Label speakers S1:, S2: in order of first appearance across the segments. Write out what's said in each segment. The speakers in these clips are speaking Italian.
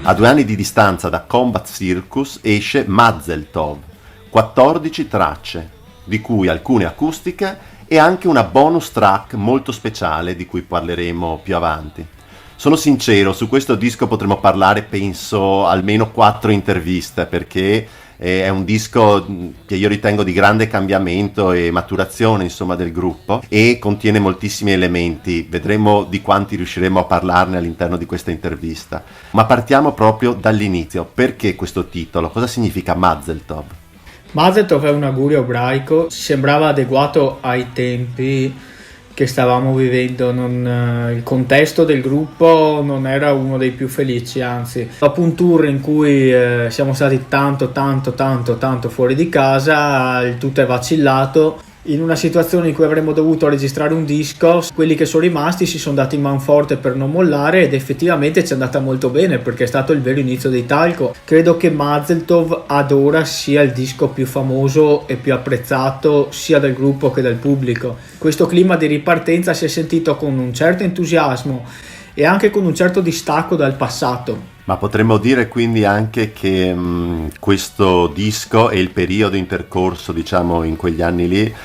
S1: A 2 anni di distanza da Combat Circus esce Mazel Tov, 14 tracce, di cui alcune acustiche e anche una bonus track molto speciale di cui parleremo più avanti. Sono sincero, su questo disco potremo parlare penso almeno 4 interviste, perché è un disco che io ritengo di grande cambiamento e maturazione, insomma, del gruppo, e contiene moltissimi elementi. Vedremo di quanti riusciremo a parlarne all'interno di questa intervista. Ma partiamo proprio dall'inizio. Perché questo titolo? Cosa significa Mazel Tov?
S2: Mazel Tov è un augurio ebraico, sembrava adeguato ai tempi che stavamo vivendo. Il contesto del gruppo non era uno dei più felici, anzi, dopo un tour in cui siamo stati tanto fuori di casa, il tutto è vacillato. In una situazione in cui avremmo dovuto registrare un disco, quelli che sono rimasti si sono dati in manforte per non mollare, ed effettivamente ci è andata molto bene, perché è stato il vero inizio dei Talco. Credo che Mazel Tov ad ora sia il disco più famoso e più apprezzato sia dal gruppo che dal pubblico. Questo clima di ripartenza si è sentito con un certo entusiasmo e anche con un certo distacco dal passato.
S1: Ma potremmo dire quindi anche che questo disco e il periodo intercorso, diciamo, in quegli anni lì,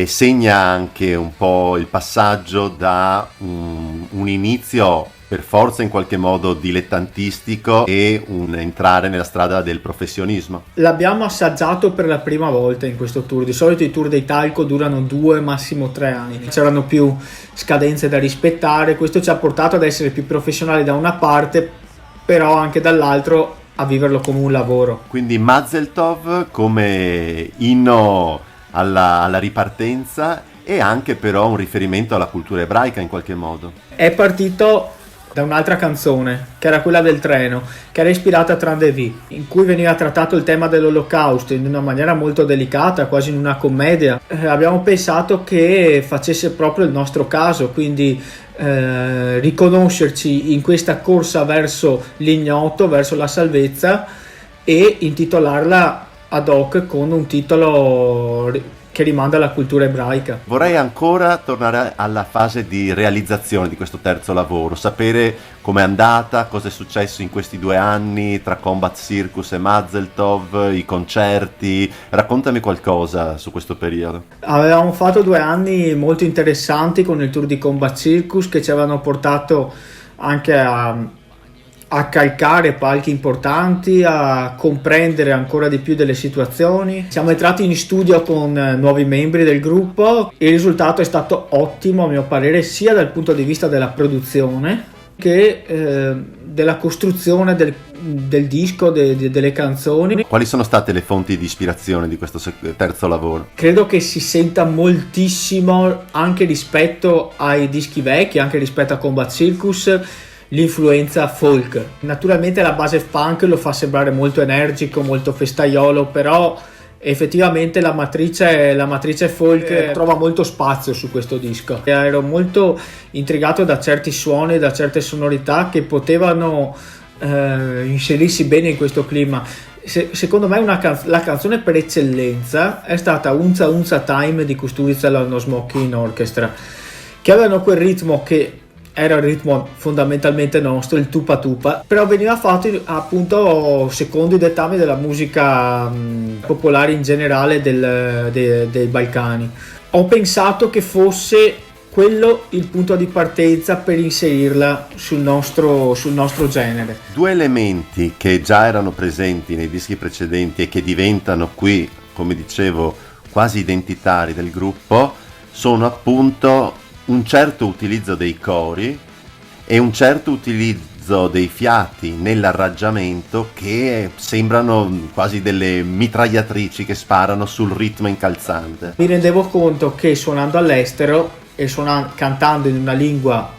S1: segna anche un po' il passaggio da un inizio per forza in qualche modo dilettantistico e un entrare nella strada del professionismo.
S2: L'abbiamo assaggiato per la prima volta in questo tour. Di solito i tour dei Talco durano 2, massimo 3 anni. C'erano più scadenze da rispettare. Questo ci ha portato ad essere più professionali da una parte, però anche dall'altro a viverlo come un lavoro.
S1: Quindi Mazel Tov come inno alla ripartenza e anche però un riferimento alla cultura ebraica in qualche modo.
S2: È partito da un'altra canzone, che era quella del treno, che era ispirata a Tran de Vie, in cui veniva trattato il tema dell'olocausto in una maniera molto delicata, quasi in una commedia. Abbiamo pensato che facesse proprio il nostro caso, quindi riconoscerci in questa corsa verso l'ignoto, verso la salvezza, e intitolarla ad hoc con un titolo che rimanda alla cultura ebraica.
S1: Vorrei ancora tornare alla fase di realizzazione di questo terzo lavoro, sapere com'è andata, cosa è successo in questi 2 anni tra Combat Circus e Mazel Tov, i concerti. Raccontami qualcosa su questo periodo.
S2: Avevamo fatto 2 anni molto interessanti con il tour di Combat Circus, che ci avevano portato anche a calcare palchi importanti, a comprendere ancora di più delle situazioni. Siamo entrati in studio con nuovi membri del gruppo e il risultato è stato ottimo, a mio parere, sia dal punto di vista della produzione che della costruzione del disco, delle canzoni.
S1: Quali sono state le fonti di ispirazione di questo terzo lavoro?
S2: Credo che si senta moltissimo anche rispetto ai dischi vecchi, anche rispetto a Combat Circus, l'influenza folk. Naturalmente la base funk lo fa sembrare molto energico, molto festaiolo, però effettivamente la matrice folk trova molto spazio su questo disco. Ero molto intrigato da certi suoni, da certe sonorità che potevano inserirsi bene in questo clima. Secondo me la canzone per eccellenza è stata Unza Unza Time di Kusturica e Smoking Orchestra, che avevano quel ritmo che era il ritmo fondamentalmente nostro, il tupa tupa, però veniva fatto appunto secondo i dettami della musica popolare in generale dei Balcani. Ho pensato che fosse quello il punto di partenza per inserirla sul nostro genere.
S1: 2 elementi che già erano presenti nei dischi precedenti e che diventano qui, come dicevo, quasi identitari del gruppo, sono appunto un certo utilizzo dei cori e un certo utilizzo dei fiati nell'arrangiamento che sembrano quasi delle mitragliatrici che sparano sul ritmo incalzante.
S2: Mi rendevo conto che suonando all'estero e cantando in una lingua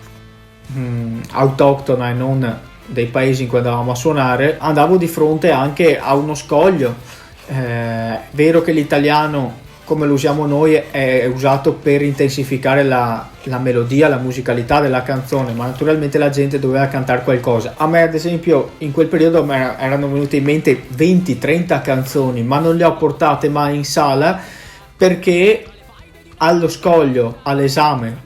S2: autoctona e non dei paesi in cui andavamo a suonare, andavo di fronte anche a uno scoglio. Vero che l'italiano, come lo usiamo noi, è usato per intensificare la melodia, la musicalità della canzone, ma naturalmente la gente doveva cantare qualcosa. A me ad esempio in quel periodo erano venute in mente 20-30 canzoni, ma non le ho portate mai in sala perché allo scoglio, all'esame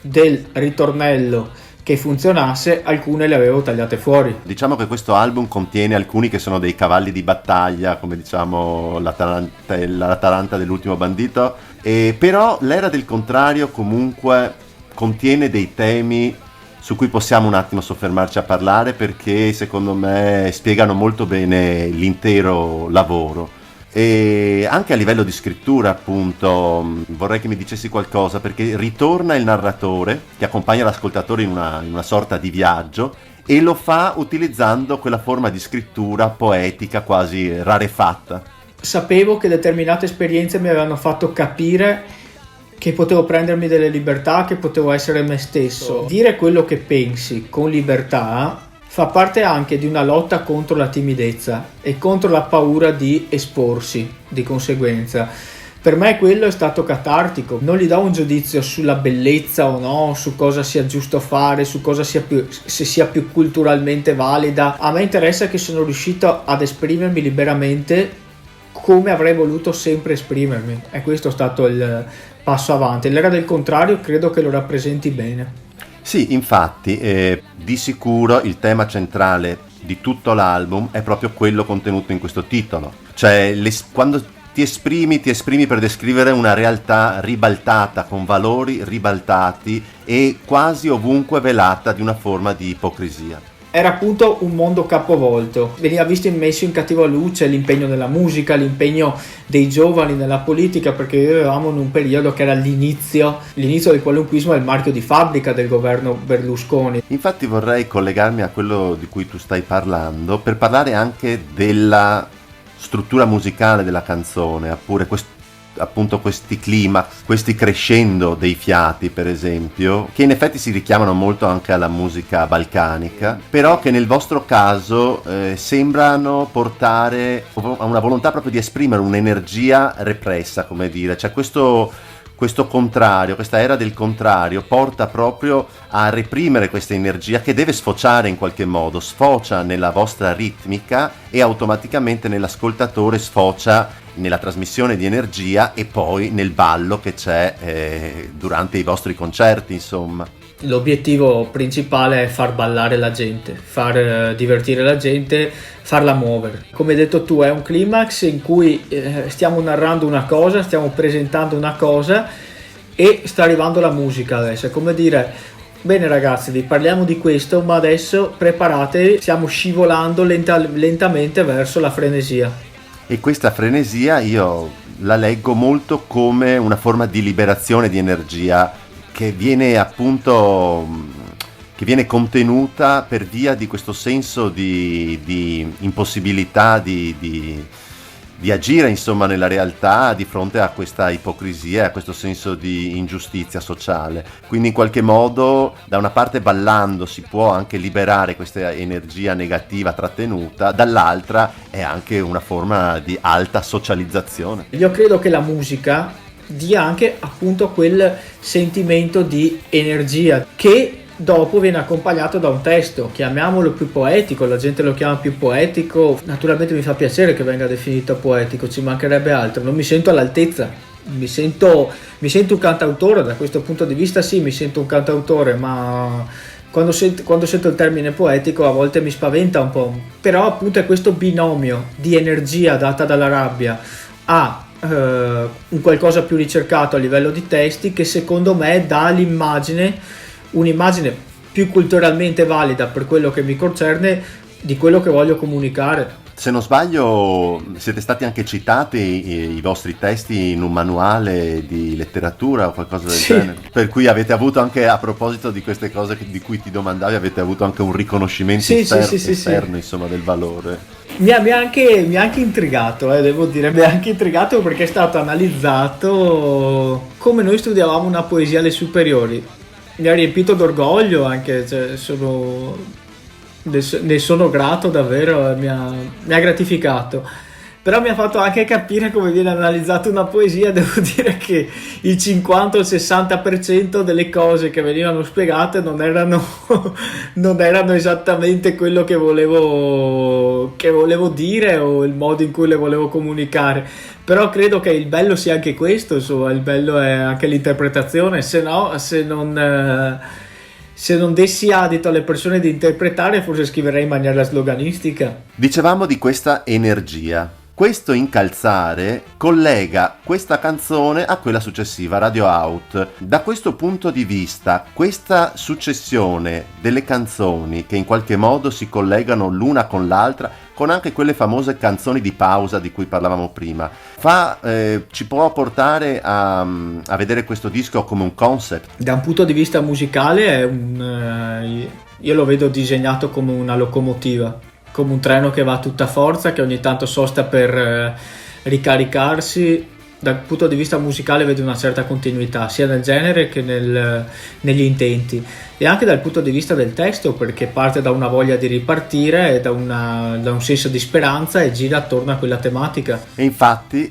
S2: del ritornello che funzionasse, alcune le avevo tagliate fuori.
S1: Diciamo che questo album contiene alcuni che sono dei cavalli di battaglia, come diciamo la Taranta dell'ultimo bandito, però l'era del contrario comunque contiene dei temi su cui possiamo un attimo soffermarci a parlare, perché secondo me spiegano molto bene l'intero lavoro. E anche a livello di scrittura, appunto, vorrei che mi dicessi qualcosa, perché ritorna il narratore che accompagna l'ascoltatore in una sorta di viaggio, e lo fa utilizzando quella forma di scrittura poetica quasi rarefatta.
S2: Sapevo che determinate esperienze mi avevano fatto capire che potevo prendermi delle libertà, che potevo essere me stesso. Dire quello che pensi con libertà fa parte anche di una lotta contro la timidezza e contro la paura di esporsi, di conseguenza. Per me quello è stato catartico. Non gli do un giudizio sulla bellezza o no, su cosa sia giusto fare, su cosa sia se sia più culturalmente valida. A me interessa che sono riuscito ad esprimermi liberamente come avrei voluto sempre esprimermi, e questo è stato il passo avanti. L'era del contrario credo che lo rappresenti bene.
S1: Sì, infatti, di sicuro il tema centrale di tutto l'album è proprio quello contenuto in questo titolo. Cioè, quando ti esprimi per descrivere una realtà ribaltata, con valori ribaltati e quasi ovunque velata di una forma di ipocrisia.
S2: Era appunto un mondo capovolto, veniva visto messo in cattiva luce l'impegno della musica, l'impegno dei giovani nella politica, perché vivevamo in un periodo che era l'inizio del qualunquismo, è il marchio di fabbrica del governo Berlusconi.
S1: Infatti vorrei collegarmi a quello di cui tu stai parlando per parlare anche della struttura musicale della canzone, oppure appunto questi climax, questi crescendo dei fiati, per esempio, che in effetti si richiamano molto anche alla musica balcanica, però che nel vostro caso sembrano portare a una volontà proprio di esprimere un'energia repressa, come dire, cioè questo contrario, questa era del contrario porta proprio a reprimere questa energia che deve sfociare in qualche modo, sfocia nella vostra ritmica e automaticamente nell'ascoltatore sfocia nella trasmissione di energia e poi nel ballo che c'è durante i vostri concerti, insomma.
S2: L'obiettivo principale è far ballare la gente, far divertire la gente, farla muovere. Come hai detto tu, è un climax in cui stiamo narrando una cosa, stiamo presentando una cosa e sta arrivando la musica adesso. È come dire: bene ragazzi, vi parliamo di questo, ma adesso preparatevi, stiamo scivolando lentamente verso la frenesia.
S1: E questa frenesia io la leggo molto come una forma di liberazione di energia che viene contenuta per via di questo senso di impossibilità di agire, insomma, nella realtà di fronte a questa ipocrisia, a questo senso di ingiustizia sociale. Quindi in qualche modo, da una parte ballando si può anche liberare questa energia negativa trattenuta, dall'altra è anche una forma di alta socializzazione.
S2: Io credo che la musica dia anche appunto quel sentimento di energia che dopo viene accompagnato da un testo, chiamiamolo più poetico, la gente lo chiama più poetico, naturalmente mi fa piacere che venga definito poetico, ci mancherebbe altro, non mi sento all'altezza, mi sento un cantautore, da questo punto di vista sì, mi sento un cantautore, ma quando sento il termine poetico a volte mi spaventa un po', però appunto è questo binomio di energia data dalla rabbia a un qualcosa più ricercato a livello di testi che secondo me dà un'immagine più culturalmente valida per quello che mi concerne di quello che voglio comunicare.
S1: Se non sbaglio siete stati anche citati i vostri testi in un manuale di letteratura o qualcosa del genere, per cui avete avuto anche, a proposito di queste cose di cui ti domandavi, avete avuto anche un riconoscimento esterno insomma del valore.
S2: Mi ha anche intrigato, devo dire, mi ha anche intrigato perché è stato analizzato come noi studiavamo una poesia alle superiori. Mi ha riempito d'orgoglio anche, cioè, ne sono grato davvero, mi ha gratificato, però mi ha fatto anche capire come viene analizzata una poesia. Devo dire che il 50 o il 60% delle cose che venivano spiegate non erano esattamente quello che volevo dire o il modo in cui le volevo comunicare, però credo che il bello sia anche questo, insomma, il bello è anche l'interpretazione, se se non dessi adito alle persone di interpretare, forse scriverei in maniera sloganistica.
S1: Dicevamo di questa energia. Questo incalzare collega questa canzone a quella successiva, Radio Out. Da questo punto di vista, questa successione delle canzoni che in qualche modo si collegano l'una con l'altra, con anche quelle famose canzoni di pausa di cui parlavamo prima, ci può portare a vedere questo disco come un concept.
S2: Da un punto di vista musicale io lo vedo disegnato come una locomotiva, come un treno che va a tutta forza, che ogni tanto sosta per ricaricarsi. Dal punto di vista musicale vedo una certa continuità sia nel genere che negli intenti, e anche dal punto di vista del testo, perché parte da una voglia di ripartire e da un senso di speranza e gira attorno a quella tematica.
S1: E infatti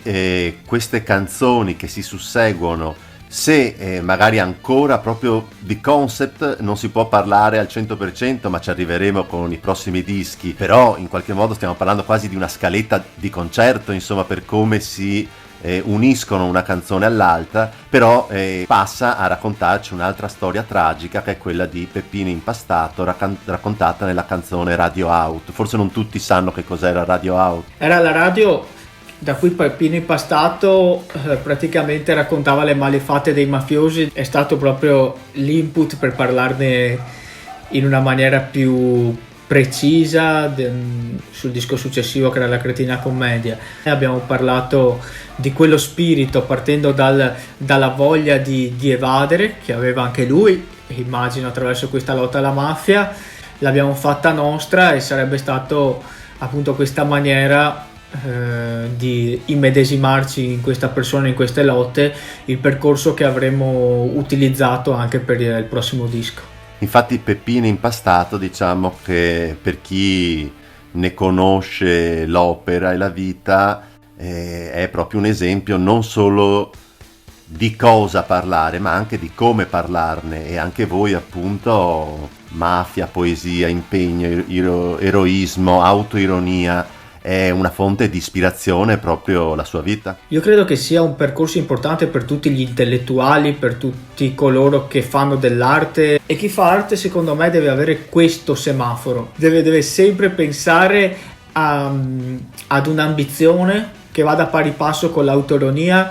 S1: queste canzoni che si susseguono, se magari ancora proprio di concept non si può parlare al 100%, ma ci arriveremo con i prossimi dischi, però in qualche modo stiamo parlando quasi di una scaletta di concerto, insomma, per come si uniscono una canzone all'altra, però passa a raccontarci un'altra storia tragica, che è quella di Peppino Impastato, raccontata nella canzone Radio Out. Forse non tutti sanno che cos'era Radio Out.
S2: Era la radio da cui Peppino Impastato praticamente raccontava le malefatte dei mafiosi. È stato proprio l'input per parlarne in una maniera più precisa sul disco successivo, che era La Cretina Commedia. Abbiamo parlato di quello spirito partendo dalla voglia di evadere che aveva anche lui, immagino, attraverso questa lotta alla mafia. L'abbiamo fatta nostra e sarebbe stato appunto questa maniera di immedesimarci in questa persona, in queste lotte, il percorso che avremmo utilizzato anche per il prossimo disco.
S1: Infatti Peppino Impastato, diciamo che per chi ne conosce l'opera e la vita, è proprio un esempio non solo di cosa parlare, ma anche di come parlarne. E anche voi, appunto, mafia, poesia, impegno, eroismo, autoironia, è una fonte di ispirazione proprio la sua vita.
S2: Io credo che sia un percorso importante per tutti gli intellettuali, per tutti coloro che fanno dell'arte, e chi fa arte secondo me deve avere questo semaforo, deve sempre pensare ad un'ambizione che vada a pari passo con l'autoironia,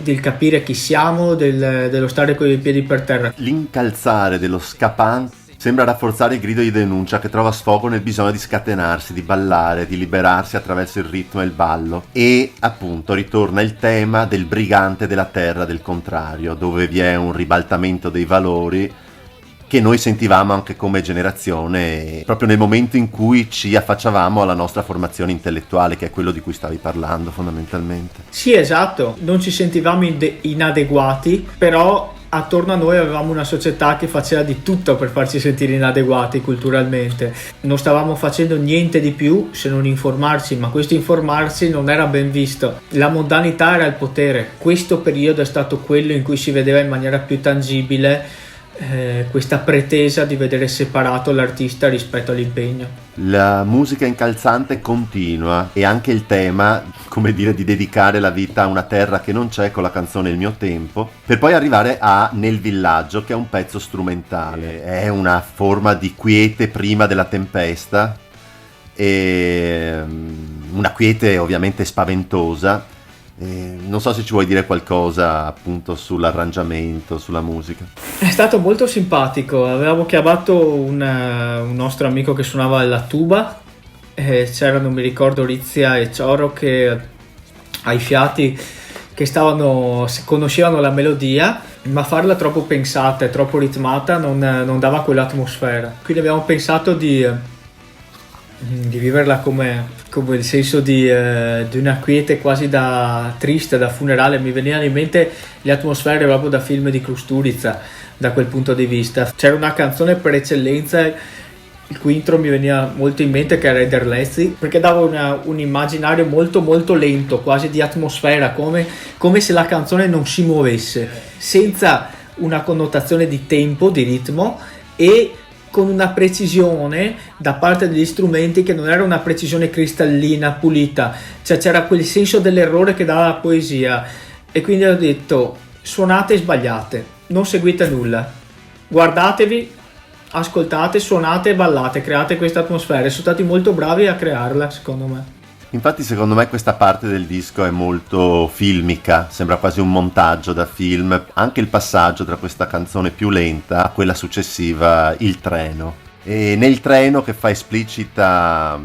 S2: del capire chi siamo, dello stare con i piedi per terra.
S1: L'incalzare dello Scapin sembra rafforzare il grido di denuncia che trova sfogo nel bisogno di scatenarsi, di ballare, di liberarsi attraverso il ritmo e il ballo. E appunto ritorna il tema del brigante della terra del contrario, dove vi è un ribaltamento dei valori che noi sentivamo anche come generazione, proprio nel momento in cui ci affacciavamo alla nostra formazione intellettuale, che è quello di cui stavi parlando fondamentalmente.
S2: Sì, esatto, non ci sentivamo inadeguati, però attorno a noi avevamo una società che faceva di tutto per farci sentire inadeguati culturalmente. Non stavamo facendo niente di più se non informarci, ma questo informarsi non era ben visto. La mondanità era il potere. Questo periodo è stato quello in cui si vedeva in maniera più tangibile questa pretesa di vedere separato l'artista rispetto all'impegno.
S1: La musica incalzante continua, e anche il tema, come dire, di dedicare la vita a una terra che non c'è, con la canzone Il mio tempo, per poi arrivare a Nel villaggio, che è un pezzo strumentale. È una forma di quiete prima della tempesta, e una quiete ovviamente spaventosa. Non so se ci vuoi dire qualcosa appunto sull'arrangiamento, sulla musica.
S2: È stato molto simpatico. Avevamo chiamato un nostro amico che suonava la tuba, c'erano, mi ricordo, Rizia e Cioro che ai fiati, che conoscevano la melodia, ma farla troppo pensata e troppo ritmata non dava quell'atmosfera. Quindi abbiamo pensato di viverla come il senso di una quiete quasi da triste, da funerale. Mi venivano in mente le atmosfere proprio da film di Kusturica da quel punto di vista. C'era una canzone per eccellenza, il cui intro mi veniva molto in mente, che era Ederlezzi, perché dava un immaginario molto molto lento, quasi di atmosfera, come se la canzone non si muovesse, senza una connotazione di tempo, di ritmo, e con una precisione da parte degli strumenti che non era una precisione cristallina, pulita, cioè c'era quel senso dell'errore che dava la poesia. E quindi ho detto: suonate e sbagliate, non seguite nulla, guardatevi ascoltate, suonate e ballate, create questa atmosfera. Sono stati molto bravi a crearla, secondo me.
S1: Infatti secondo me questa parte del disco è molto filmica, sembra quasi un montaggio da film, anche il passaggio tra questa canzone più lenta a quella successiva, Il treno. E nel treno che fa esplicita,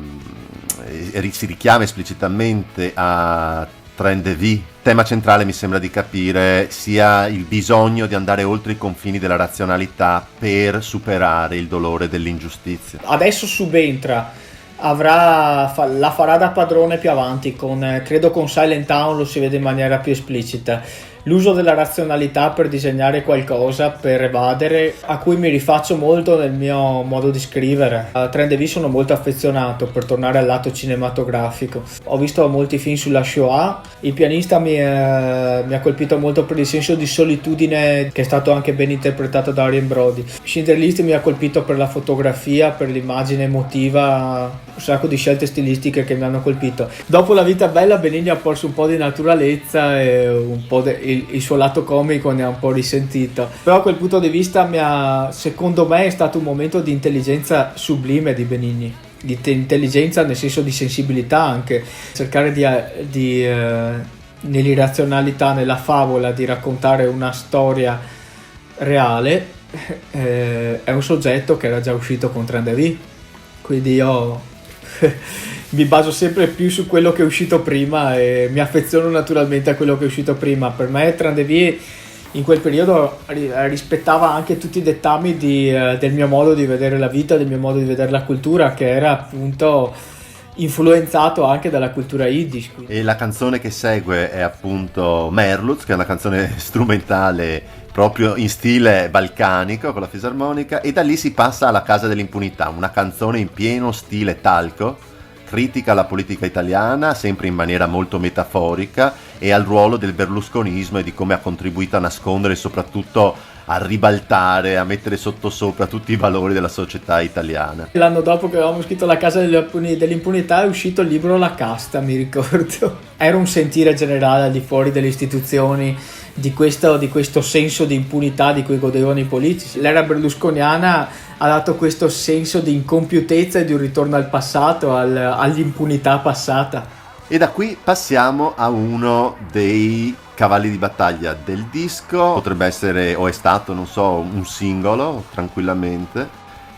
S1: si richiama esplicitamente a Train de Vie, tema centrale mi sembra di capire sia il bisogno di andare oltre i confini della razionalità per superare il dolore dell'ingiustizia.
S2: Adesso subentra, la farà da padrone più avanti, credo con Silent Town lo si vede in maniera più esplicita, l'uso della razionalità per disegnare qualcosa, per evadere, a cui mi rifaccio molto nel mio modo di scrivere. A Train de Vie sono molto affezionato, per tornare al lato cinematografico. Ho visto molti film sulla Shoah, Il pianista mi ha colpito molto per il senso di solitudine che è stato anche ben interpretato da Adrien Brody. Schindler's List mi ha colpito per la fotografia, per l'immagine emotiva, un sacco di scelte stilistiche che mi hanno colpito. Dopo La vita bella Benigni ha porso un po' di naturalezza e un po' il suo lato comico ne ha un po' risentito, però a quel punto di vista secondo me è stato un momento di intelligenza sublime di Benigni, di intelligenza nel senso di sensibilità, anche cercare nell'irrazionalità, nella favola, di raccontare una storia reale. È un soggetto che era già uscito con Train de Vie, quindi io mi baso sempre più su quello che è uscito prima e mi affeziono naturalmente a quello che è uscito prima. Per me Train de Vie in quel periodo rispettava anche tutti i dettami del mio modo di vedere la vita, del mio modo di vedere la cultura, che era appunto influenzato anche dalla cultura yiddish.
S1: E la canzone che segue è appunto Merluz, che è una canzone strumentale proprio in stile balcanico con la fisarmonica, e da lì si passa alla Casa dell'impunità, una canzone in pieno stile talco, critica alla politica italiana, sempre in maniera molto metaforica, e al ruolo del berlusconismo e di come ha contribuito a nascondere e soprattutto a ribaltare, a mettere sottosopra tutti i valori della società italiana.
S2: L'anno dopo che avevamo scritto La Casa dell'impunità è uscito il libro La casta, mi ricordo. Era un sentire generale al di fuori delle istituzioni di questo senso di impunità di cui godevano i politici. L'era berlusconiana ha dato questo senso di incompiutezza e di un ritorno al passato, all'impunità passata.
S1: E da qui passiamo a uno dei cavalli di battaglia del disco, potrebbe essere, o è stato, non so, un singolo, tranquillamente,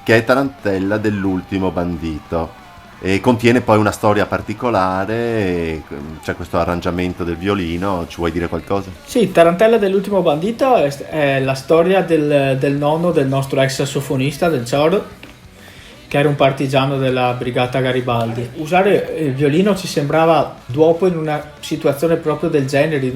S1: che è Tarantella dell'ultimo bandito. E contiene poi una storia particolare, c'è questo arrangiamento del violino. Ci vuoi dire qualcosa?
S2: Sì, Tarantella dell'ultimo bandito è la storia del nonno del nostro ex sassofonista, del Cioro, che era un partigiano della brigata Garibaldi. Usare il violino ci sembrava dopo in una situazione proprio del genere,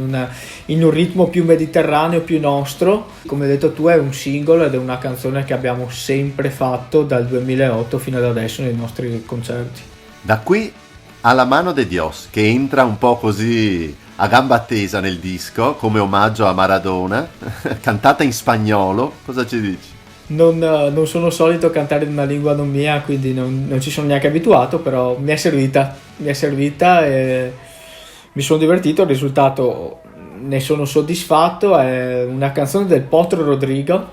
S2: in un ritmo più mediterraneo, più nostro. Come hai detto tu, è un singolo ed è una canzone che abbiamo sempre fatto dal 2008 fino ad adesso nei nostri concerti.
S1: Da qui alla Mano de Dios, che entra un po' così a gamba tesa nel disco, come omaggio a Maradona, cantata in spagnolo. Cosa ci dici?
S2: Non sono solito cantare in una lingua non mia, quindi non ci sono neanche abituato, però mi è servita e mi sono divertito. Il risultato ne sono soddisfatto. È una canzone del Potro Rodrigo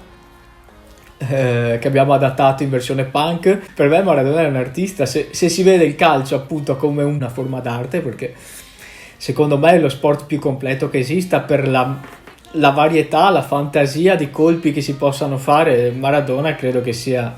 S2: che abbiamo adattato in versione punk. Per me Maradona è un artista, se si vede il calcio appunto come una forma d'arte, perché secondo me è lo sport più completo che esista per la varietà, la fantasia di colpi che si possano fare. Maradona credo che sia,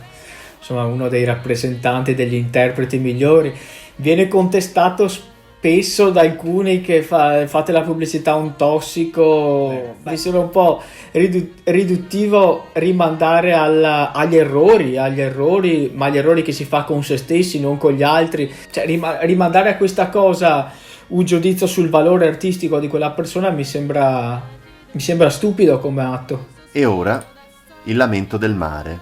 S2: insomma, uno dei rappresentanti, degli interpreti migliori. Viene contestato spesso da alcuni che fate la pubblicità un tossico. Mi sembra un po' riduttivo rimandare agli errori, ma agli errori che si fa con se stessi, non con gli altri. Cioè rimandare a questa cosa un giudizio sul valore artistico di quella persona mi sembra stupido come atto.
S1: E ora Il lamento del mare,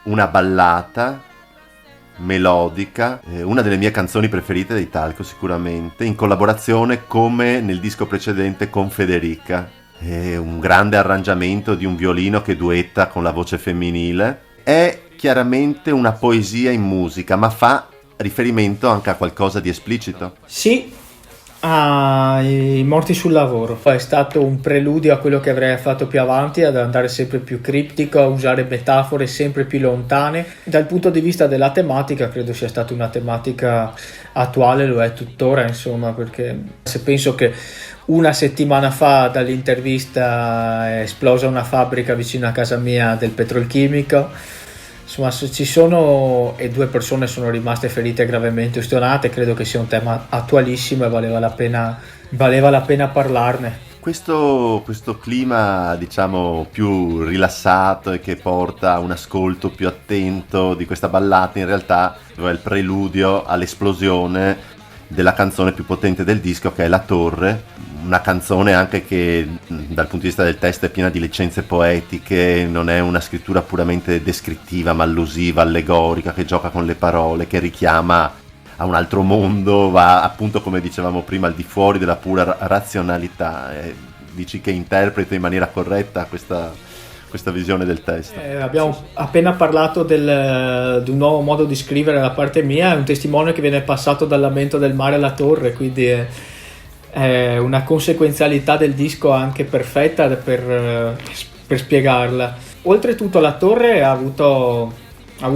S1: una ballata melodica, una delle mie canzoni preferite dei Talco sicuramente, in collaborazione come nel disco precedente con Federica. È un grande arrangiamento di un violino che duetta con la voce femminile. È chiaramente una poesia in musica, ma fa riferimento anche a qualcosa di esplicito.
S2: Sì, I morti sul lavoro è stato un preludio a quello che avrei fatto più avanti, ad andare sempre più criptico, a usare metafore sempre più lontane. Dal punto di vista della tematica credo sia stata una tematica attuale, lo è tuttora, insomma, perché se penso che una settimana fa dall'intervista è esplosa una fabbrica vicino a casa mia del petrolchimico. Insomma, ci sono e 2 persone sono rimaste ferite gravemente ustionate, credo che sia un tema attualissimo e valeva la pena parlarne.
S1: Questo clima, diciamo, più rilassato e che porta a un ascolto più attento di questa ballata, in realtà è il preludio all'esplosione della canzone più potente del disco, che è La Torre, una canzone anche che dal punto di vista del testo è piena di licenze poetiche, non è una scrittura puramente descrittiva ma allusiva, allegorica, che gioca con le parole, che richiama a un altro mondo, va appunto, come dicevamo prima, al di fuori della pura razionalità. Dici che interpreta in maniera corretta questa visione del testo.
S2: Abbiamo appena parlato di un nuovo modo di scrivere da parte mia, è un testimone che viene passato dal lamento del mare alla torre, quindi è una conseguenzialità del disco anche perfetta per spiegarla. Oltretutto La Torre ha avuto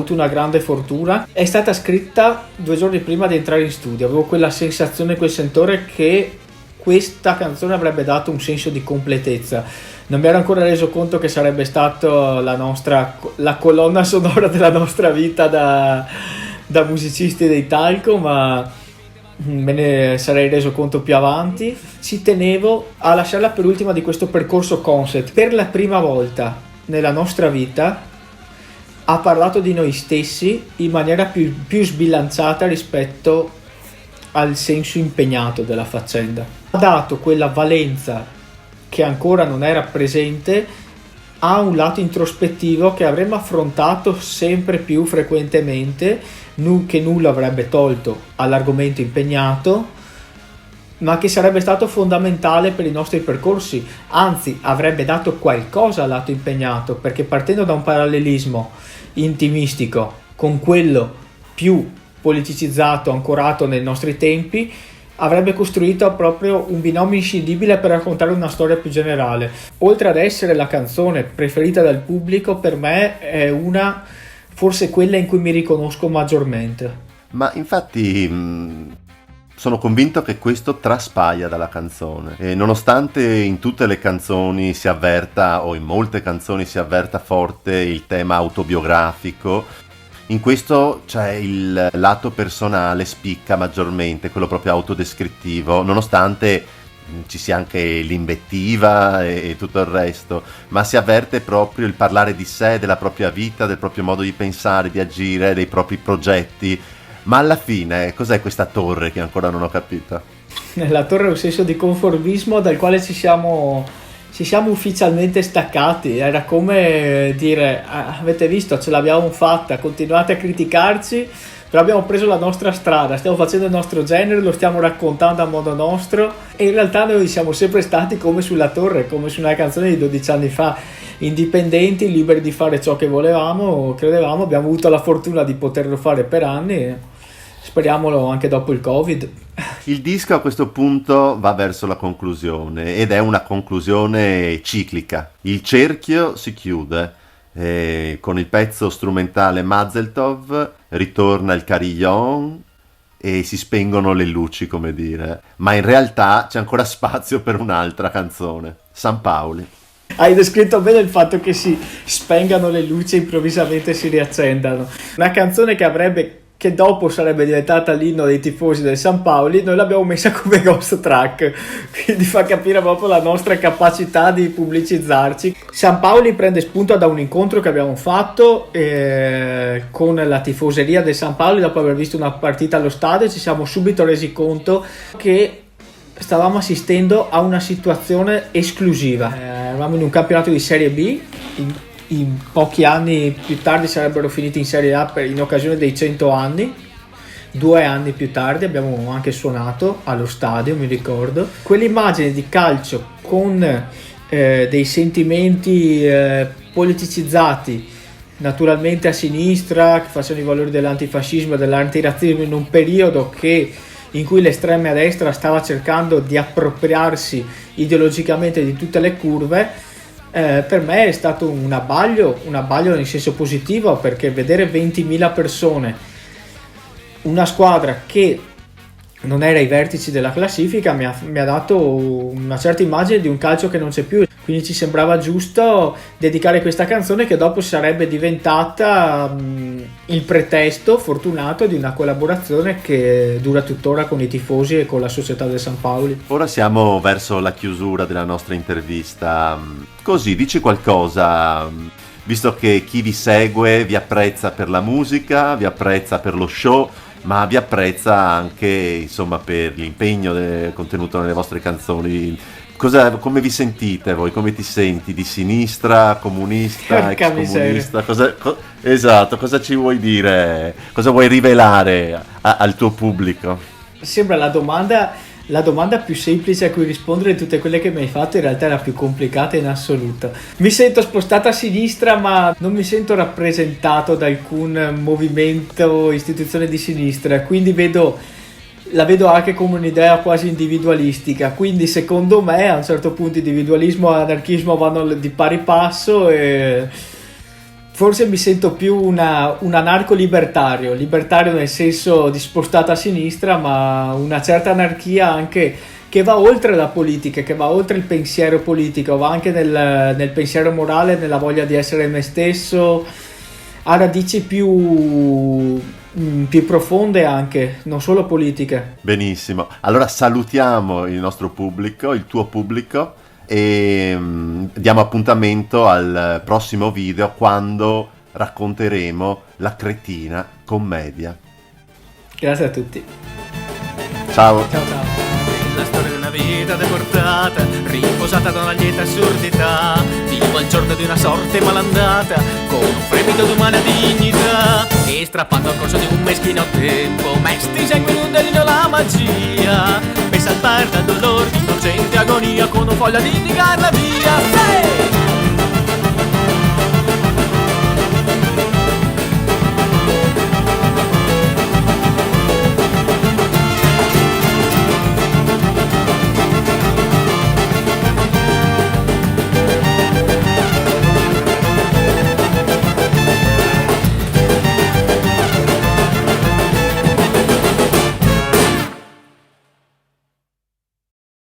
S2: una grande fortuna, è stata scritta 2 giorni prima di entrare in studio, avevo quella sensazione, quel sentore che questa canzone avrebbe dato un senso di completezza. Non mi ero ancora reso conto che sarebbe stato la colonna sonora della nostra vita da musicisti dei Talco, ma me ne sarei reso conto più avanti. Ci tenevo a lasciarla per ultima di questo percorso concept. Per la prima volta nella nostra vita ha parlato di noi stessi in maniera più sbilanciata rispetto al senso impegnato della faccenda. Ha dato quella valenza che ancora non era presente a un lato introspettivo che avremmo affrontato sempre più frequentemente, che nulla avrebbe tolto all'argomento impegnato, ma che sarebbe stato fondamentale per i nostri percorsi, anzi avrebbe dato qualcosa al lato impegnato, perché partendo da un parallelismo intimistico con quello più politicizzato, ancorato nei nostri tempi, avrebbe costruito proprio un binomio inscindibile per raccontare una storia più generale. Oltre ad essere la canzone preferita dal pubblico, per me è forse quella in cui mi riconosco maggiormente.
S1: Ma infatti sono convinto che questo traspaia dalla canzone, e nonostante in tutte le canzoni si avverta, o in molte canzoni si avverta forte il tema autobiografico, in questo c'è il lato personale, spicca maggiormente, quello proprio autodescrittivo, nonostante ci sia anche l'invettiva e tutto il resto, ma si avverte proprio il parlare di sé, della propria vita, del proprio modo di pensare, di agire, dei propri progetti. Ma alla fine cos'è questa torre che ancora non ho capito?
S2: La torre è un senso di conformismo dal quale ci siamo ufficialmente staccati. Era come dire: avete visto, ce l'abbiamo fatta, continuate a criticarci, però abbiamo preso la nostra strada, stiamo facendo il nostro genere, lo stiamo raccontando a modo nostro. E in realtà noi siamo sempre stati come sulla torre, come su una canzone di 12 anni fa, indipendenti, liberi di fare ciò che volevamo, credevamo. Abbiamo avuto la fortuna di poterlo fare per anni, speriamolo anche dopo il Covid.
S1: Il disco a questo punto va verso la conclusione, ed è una conclusione ciclica. Il cerchio si chiude con il pezzo strumentale Mazel Tov, ritorna il carillon e si spengono le luci, come dire. Ma in realtà c'è ancora spazio per un'altra canzone, San Paoli.
S2: Hai descritto bene il fatto che si spengano le luci e improvvisamente si riaccendano. Una canzone che dopo sarebbe diventata l'inno dei tifosi del San Paoli, noi l'abbiamo messa come ghost track, quindi fa capire proprio la nostra capacità di pubblicizzarci. San Paoli prende spunto da un incontro che abbiamo fatto con la tifoseria del San Paoli. Dopo aver visto una partita allo stadio ci siamo subito resi conto che stavamo assistendo a una situazione esclusiva. Eravamo in un campionato di Serie B, in pochi anni più tardi sarebbero finiti in Serie A in occasione dei 100 anni. 2 anni più tardi abbiamo anche suonato allo stadio, mi ricordo. Quell'immagine di calcio con dei sentimenti politicizzati, naturalmente a sinistra, che facevano i valori dell'antifascismo e dell'antirazzismo, in un periodo che in cui l'estrema destra stava cercando di appropriarsi ideologicamente di tutte le curve, per me è stato un abbaglio nel senso positivo, perché vedere 20.000 persone, una squadra che non era ai vertici della classifica, mi ha dato una certa immagine di un calcio che non c'è più, quindi ci sembrava giusto dedicare questa canzone, che dopo sarebbe diventata il pretesto fortunato di una collaborazione che dura tuttora con i tifosi e con la società del San Paoli.
S1: Ora siamo verso la chiusura della nostra intervista, così dici qualcosa, visto che chi vi segue vi apprezza per la musica, vi apprezza per lo show, ma vi apprezza anche, insomma, per l'impegno contenuto nelle vostre canzoni. Come vi sentite voi? Come ti senti? Di sinistra, comunista, ex comunista? Esatto, cosa ci vuoi dire? Cosa vuoi rivelare al tuo pubblico?
S2: Sembra la domanda più semplice a cui rispondere di tutte quelle che mi hai fatto, in realtà è la più complicata in assoluto. Mi sento spostata a sinistra, ma non mi sento rappresentato da alcun movimento, istituzione di sinistra, quindi la vedo anche come un'idea quasi individualistica, quindi secondo me a un certo punto individualismo e anarchismo vanno di pari passo, e forse mi sento più un anarco-libertario nel senso di spostata a sinistra, ma una certa anarchia anche che va oltre la politica, che va oltre il pensiero politico, va anche nel pensiero morale, nella voglia di essere me stesso, ha radici più profonde anche, non solo politiche.
S1: Benissimo, allora salutiamo il nostro pubblico, il tuo pubblico, e diamo appuntamento al prossimo video, quando racconteremo La cretina commedia.
S2: Grazie a tutti.
S1: Ciao.
S2: Ciao.
S3: La storia di una vita deportata, riposata da una lieta assurdità, vivo al giorno di una sorte malandata, con un fremito d'umana dignità, e strappando al corso di un meschino tempo, mesti segue in un delirio la magia, per salvare dal dolore di innocente agonia, con un foglio di indicarla via. Hey!